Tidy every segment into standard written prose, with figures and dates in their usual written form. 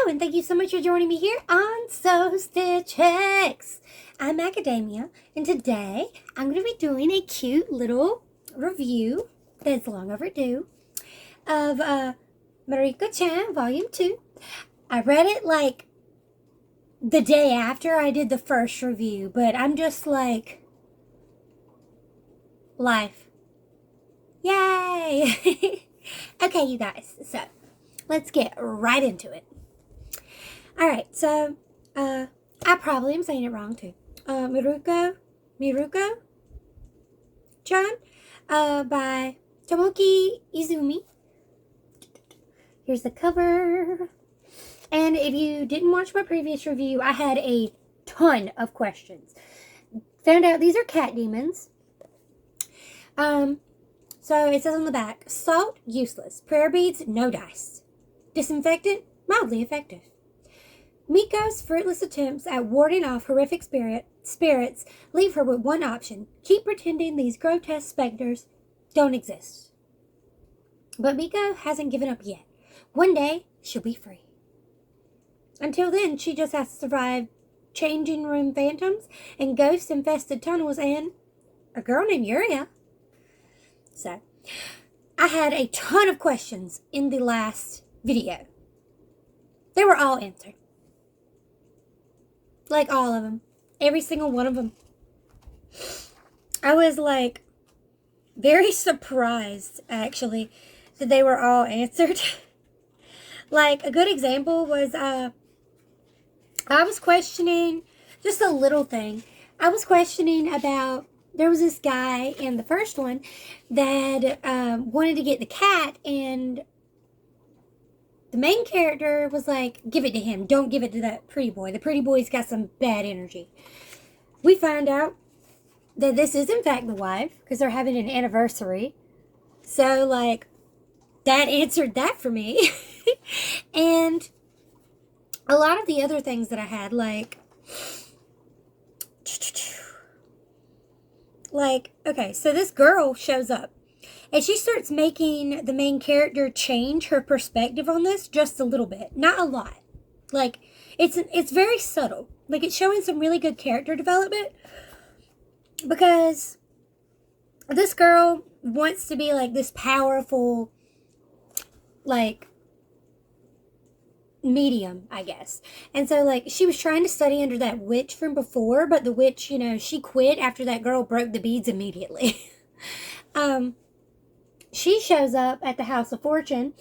Hello, and thank you so much for joining me here on So Stitch X. I'm Academia, and today I'm going to be doing a cute little review that's long overdue of Mieruko-chan Volume 2. I read it like the day after I did the first review, but I'm just like, life. Yay! Okay, you guys, so let's get right into it. Alright, so, I probably am saying it wrong too. Mieruko-chan, by Tomoki Izumi. Here's the cover. And if you didn't watch my previous review, I had a ton of questions. Found out these are cat demons. So it says on the back, salt, useless. Prayer beads, no dice. Disinfectant, mildly effective. Miko's fruitless attempts at warding off horrific spirits leave her with one option. Keep pretending these grotesque specters don't exist. But Miko hasn't given up yet. One day, she'll be free. Until then, she just has to survive changing room phantoms and ghost-infested tunnels and a girl named Yuria. So, I had a ton of questions in the last video. They were all answered. Like all of them. Every single one of them. I was like very surprised actually that they were all answered. Like a good example was I was questioning just a little thing. I was questioning about there was this guy in the first one that wanted to get the cat, and the main character was like, give it to him. Don't give it to that pretty boy. The pretty boy's got some bad energy. We find out that this is, in fact, the wife, because they're having an anniversary. So, like, that answered that for me. And a lot of the other things that I had, like, okay, so this girl shows up. And she starts making the main character change her perspective on this just a little bit. Not a lot. Like, it's very subtle. Like, it's showing some really good character development. Because this girl wants to be, like, this powerful, like, medium, I guess. And so, like, she was trying to study under that witch from before. But the witch, you know, she quit after that girl broke the beads immediately. She shows up at the House of Fortune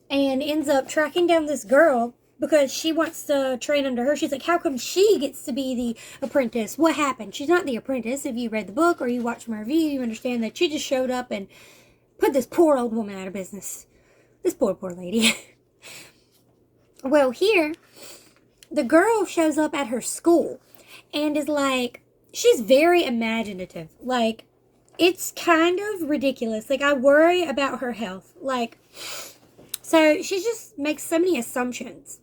and ends up tracking down this girl because she wants to train under her. She's like, how come she gets to be the apprentice? What happened? She's not the apprentice. If you read the book or you watched my review, you understand that she just showed up and put this poor old woman out of business. This poor lady. Well, here, the girl shows up at her school and is like, she's very imaginative. Like, it's kind of ridiculous. Like, I worry about her health. Like, so she just makes so many assumptions.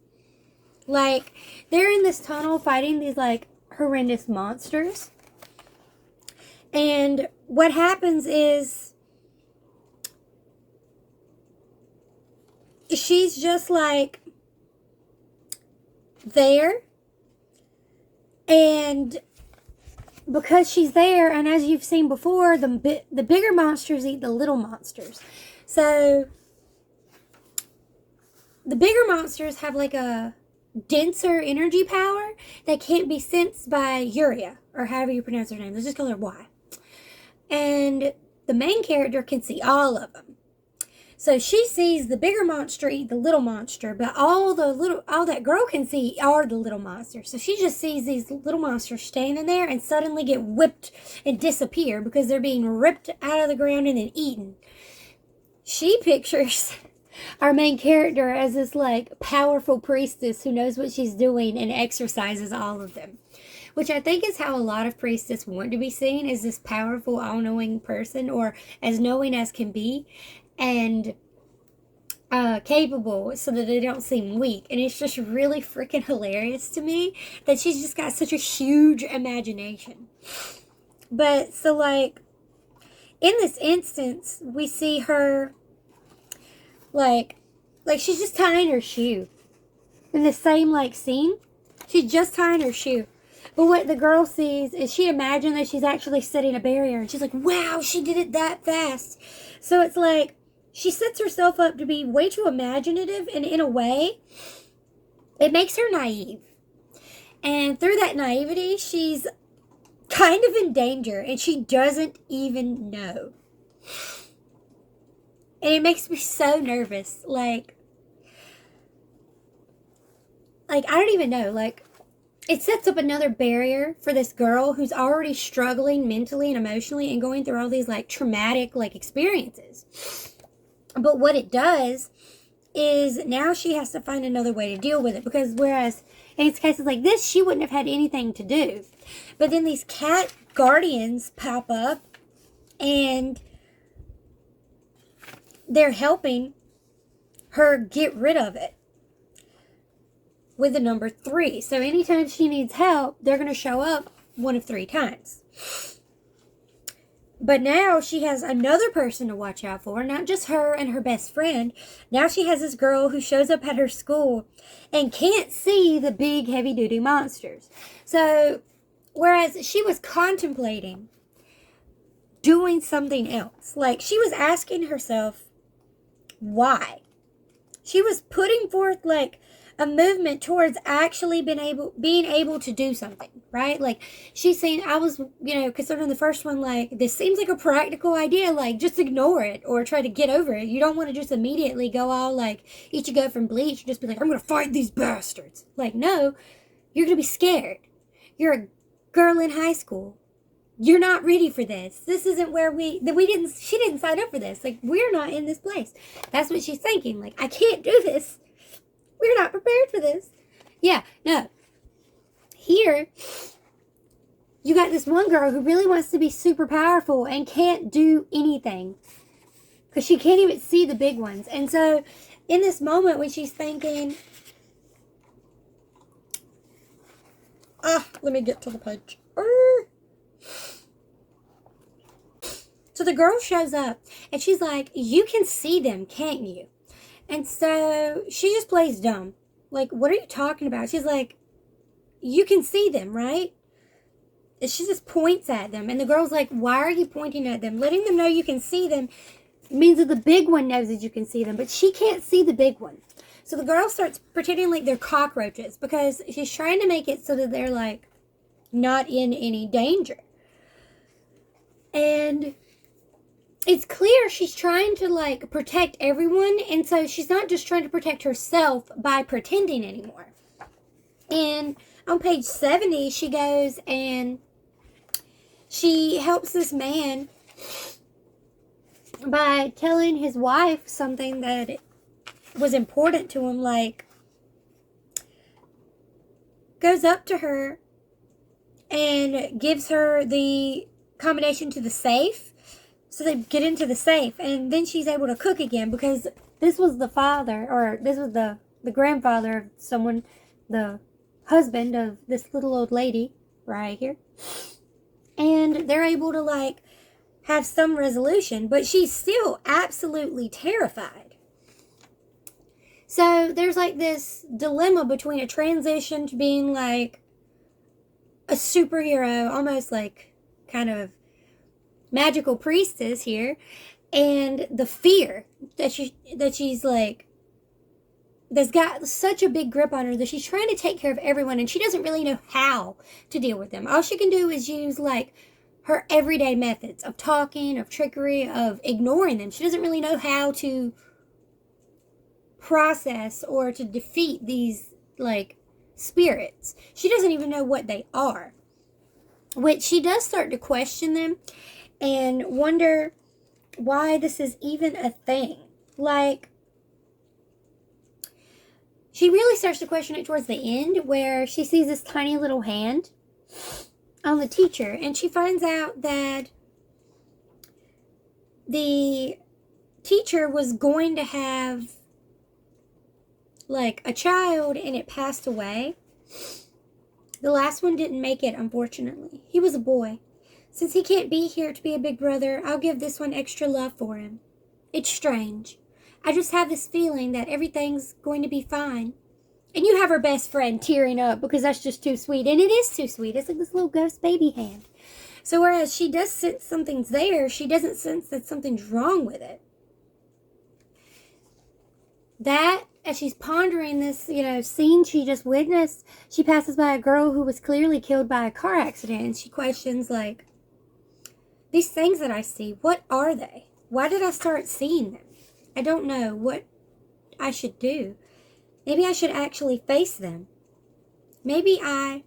Like, they're in this tunnel fighting these, like, horrendous monsters. And what happens is she's just, like, there. And because she's there, and as you've seen before, the bigger monsters eat the little monsters. So, the bigger monsters have like a denser energy power that can't be sensed by Yuria, or however you pronounce her name. Let's just call her Y. And the main character can see all of them. So she sees the bigger monster eat the little monster, but all that girl can see are the little monsters. So she just sees these little monsters standing there and suddenly get whipped and disappear because they're being ripped out of the ground and then eaten. She pictures our main character as this, like, powerful priestess who knows what she's doing and exercises all of them. Which I think is how a lot of priestesses want to be seen, as this powerful, all-knowing person, or as knowing as can be. And capable, so that they don't seem weak. And it's just really freaking hilarious to me that she's just got such a huge imagination. But so, like, in this instance, we see her like she's just tying her shoe. in the same, like, scene. She's just tying her shoe. But what the girl sees is she imagines that she's actually setting a barrier. And she's like, wow, she did it that fast. So it's like, she sets herself up to be way too imaginative. And in a way, it makes her naive. And through that naivety, she's kind of in danger. And she doesn't even know. And it makes me so nervous. Like, I don't even know. Like, it sets up another barrier for this girl who's already struggling mentally and emotionally and going through all these, like, traumatic, like, experiences. But what it does is now she has to find another way to deal with it. Because whereas in cases like this, she wouldn't have had anything to do. But then these cat guardians pop up and they're helping her get rid of it with the number 3. So anytime she needs help, they're going to show up one of 3 times. But now she has another person to watch out for, not just her and her best friend. Now she has this girl who shows up at her school and can't see the big heavy-duty monsters. So whereas she was contemplating doing something else, like she was asking herself why. She was putting forth like a movement towards actually being able to do something, right? Like, she's saying, I was, considering the first one, like, this seems like a practical idea, like, just ignore it or try to get over it. You don't want to just immediately go all, like, Ichigo from Bleach, just be like, I'm going to fight these bastards. Like, no, you're going to be scared. You're a girl in high school. You're not ready for this. This isn't where she didn't sign up for this. Like, we're not in this place. That's what she's thinking. Like, I can't do this. We're not prepared for this. Yeah, no. Here, you got this one girl who really wants to be super powerful and can't do anything. Because she can't even see the big ones. And so, in this moment when she's thinking, let me get to the page. So the girl shows up and she's like, you can see them, can't you? And so she just plays dumb. Like, what are you talking about? She's like, you can see them, right? And she just points at them. And the girl's like, why are you pointing at them? Letting them know you can see them means that the big one knows that you can see them. But she can't see the big one. So the girl starts pretending like they're cockroaches. Because she's trying to make it so that they're, like, not in any danger. And it's clear she's trying to, like, protect everyone. And so she's not just trying to protect herself by pretending anymore. And on page 70, she goes and she helps this man by telling his wife something that was important to him. Like, goes up to her and gives her the combination to the safe. So they get into the safe, and then she's able to cook again, because this was the father, or this was the grandfather of someone, the husband of this little old lady right here. And they're able to, like, have some resolution, but she's still absolutely terrified. So there's, like, this dilemma between a transition to being, like, a superhero, almost like kind of magical priestess here, and the fear that she's like, that's got such a big grip on her that she's trying to take care of everyone, and she doesn't really know how to deal with them. All she can do is use, like, her everyday methods of talking, of trickery, of ignoring them. She doesn't really know how to process or to defeat these, like, spirits. She doesn't even know what they are, which she does start to question them and wonder why this is even a thing. Like, she really starts to question it towards the end, where she sees this tiny little hand on the teacher, and she finds out that the teacher was going to have, like, a child, and it passed away. The last one didn't make it, unfortunately. He was a boy. Since he can't be here to be a big brother, I'll give this one extra love for him. It's strange. I just have this feeling that everything's going to be fine. And you have her best friend tearing up because that's just too sweet. And it is too sweet. It's like this little ghost baby hand. So whereas she does sense something's there, she doesn't sense that something's wrong with it. That, as she's pondering this, scene she just witnessed, she passes by a girl who was clearly killed by a car accident. And she questions, like, these things that I see, what are they? Why did I start seeing them? I don't know what I should do. Maybe I should actually face them. Maybe I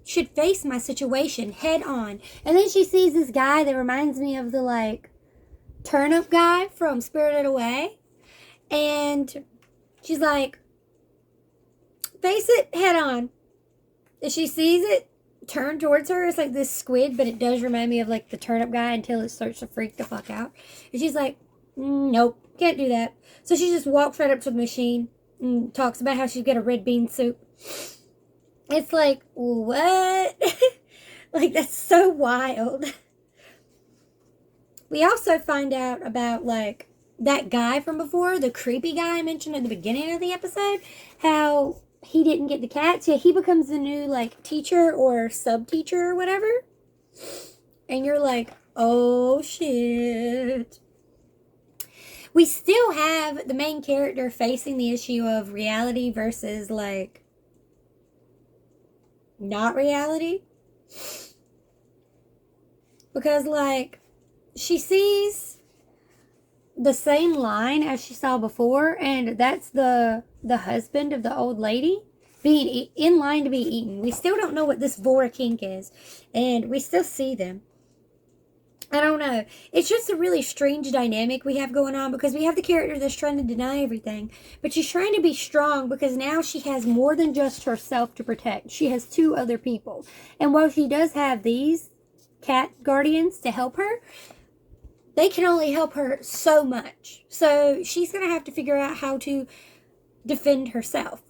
should face my situation head on. And then she sees this guy that reminds me of the, like, turnip guy from Spirited Away. And she's like, face it head on. And she sees it turn towards her. It's like this squid, but it does remind me of, like, the turnip guy until it starts to freak the fuck out. And she's like, nope, can't do that. So she just walks right up to the machine and talks about how she's got a red bean soup. It's like, what? Like, that's so wild. We also find out about, like, that guy from before, the creepy guy I mentioned at the beginning of the episode, how he didn't get the cats. Yeah, he becomes the new, like, teacher or sub-teacher or whatever. And you're like, oh, shit. We still have the main character facing the issue of reality versus, like, not reality. Because, like, she sees the same line as she saw before, and that's the husband of the old lady being in line to be eaten. We still don't know what this Vora kink is, and we still see them. I don't know. It's just a really strange dynamic we have going on, because we have the character that's trying to deny everything, but she's trying to be strong because now she has more than just herself to protect. She has 2 other people. And while she does have these cat guardians to help her, they can only help her so much. So she's going to have to figure out how to defend herself.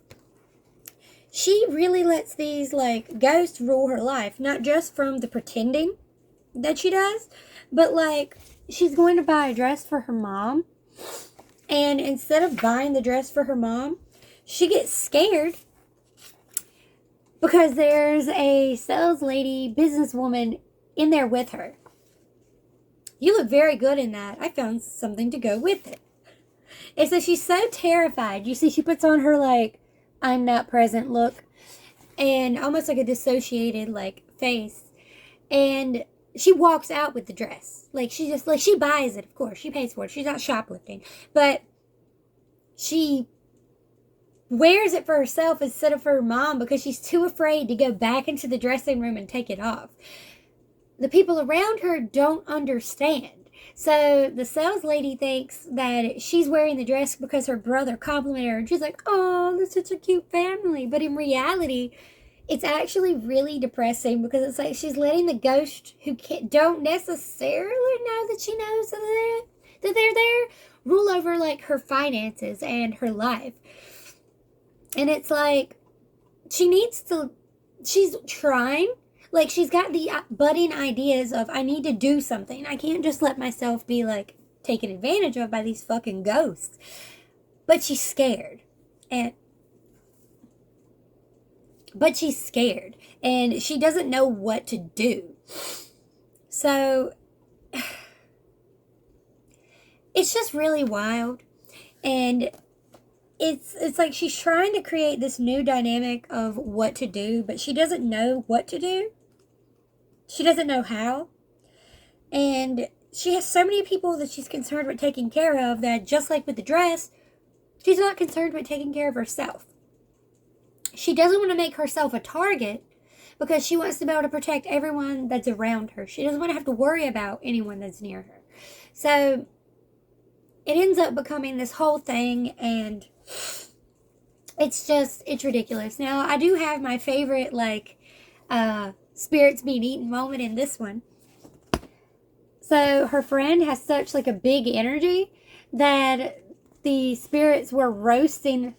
She really lets these, like, ghosts rule her life, not just from the pretending that she does, but, like, she's going to buy a dress for her mom, and instead of buying the dress for her mom, she gets scared because there's a sales lady, businesswoman in there with her. You look very good in that. I found something to go with it. And so she's so terrified. You see, she puts on her, like, I'm not present look, and almost like a dissociated, like, face, and she walks out with the dress. Like, she just, like, she buys it, of course. She pays for it. She's not shoplifting. But she wears it for herself instead of for her mom because she's too afraid to go back into the dressing room and take it off. The people around her don't understand. So the sales lady thinks that she's wearing the dress because her brother complimented her. And she's like, oh, that's such a cute family. But in reality, it's actually really depressing because it's like she's letting the ghost who don't necessarily know that she knows that they're there rule over, like, her finances and her life. And it's like she's trying. Like, she's got the budding ideas of, I need to do something. I can't just let myself be, like, taken advantage of by these fucking ghosts. But she's scared. But she's scared. And she doesn't know what to do. So, it's just really wild. And it's like she's trying to create this new dynamic of what to do, but she doesn't know what to do. She doesn't know how. And she has so many people that she's concerned with taking care of that, just like with the dress, she's not concerned with taking care of herself. She doesn't want to make herself a target because she wants to be able to protect everyone that's around her. She doesn't want to have to worry about anyone that's near her. So it ends up becoming this whole thing, and it's ridiculous. Now, I do have my favorite, like, spirits being eaten moment in this one. So her friend has such, like, a big energy that the spirits were roasting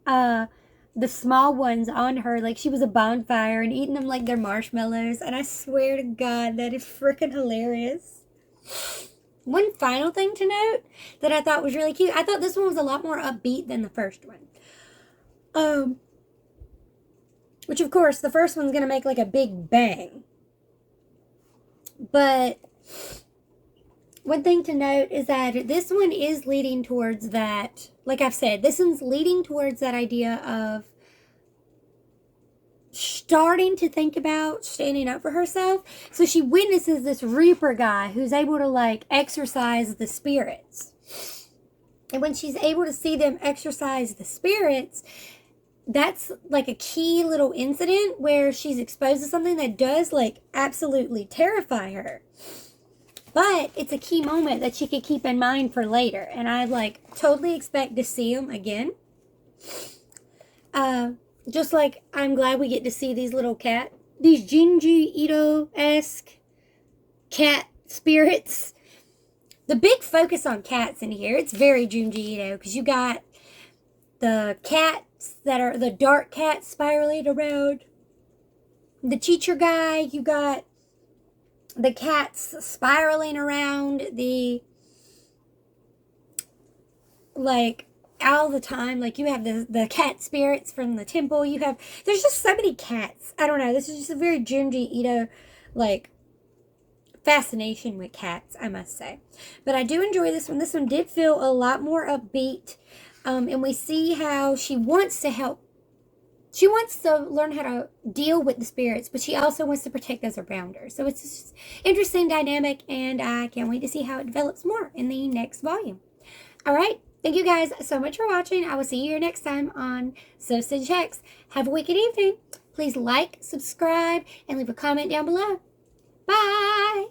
the small ones on her like she was a bonfire and eating them like they're marshmallows. And I swear to God, that is freaking hilarious. One final thing to note that I thought was really cute. I thought this one was a lot more upbeat than the first one. Which, of course, the first one's going to make, like, a big bang. But one thing to note is that this one is leading towards that, like I've said, this one's leading towards that idea of starting to think about standing up for herself. So she witnesses this Reaper guy who's able to, like, exorcise the spirits. And when she's able to see them exorcise the spirits, that's, like, a key little incident where she's exposed to something that does, like, absolutely terrify her. But it's a key moment that she could keep in mind for later. And I, like, totally expect to see them again. Just like I'm glad we get to see these Junji Ito-esque cat spirits. The big focus on cats in here, it's very Junji Ito, because you got the cats that are the dark cats spiraling around the teacher guy. You got the cats spiraling around the, like, all the time. Like, you have the cat spirits from the temple. There's just so many cats. I don't know. This is just a very Junji Ito, like, fascination with cats, I must say. But I do enjoy this one. This one did feel a lot more upbeat. And we see how she wants to help. She wants to learn how to deal with the spirits, but she also wants to protect those around her. So it's just interesting dynamic, and I can't wait to see how it develops more in the next volume. All right. Thank you guys so much for watching. I will see you here next time on So Checks. Have a wicked evening. Please like, subscribe, and leave a comment down below. Bye!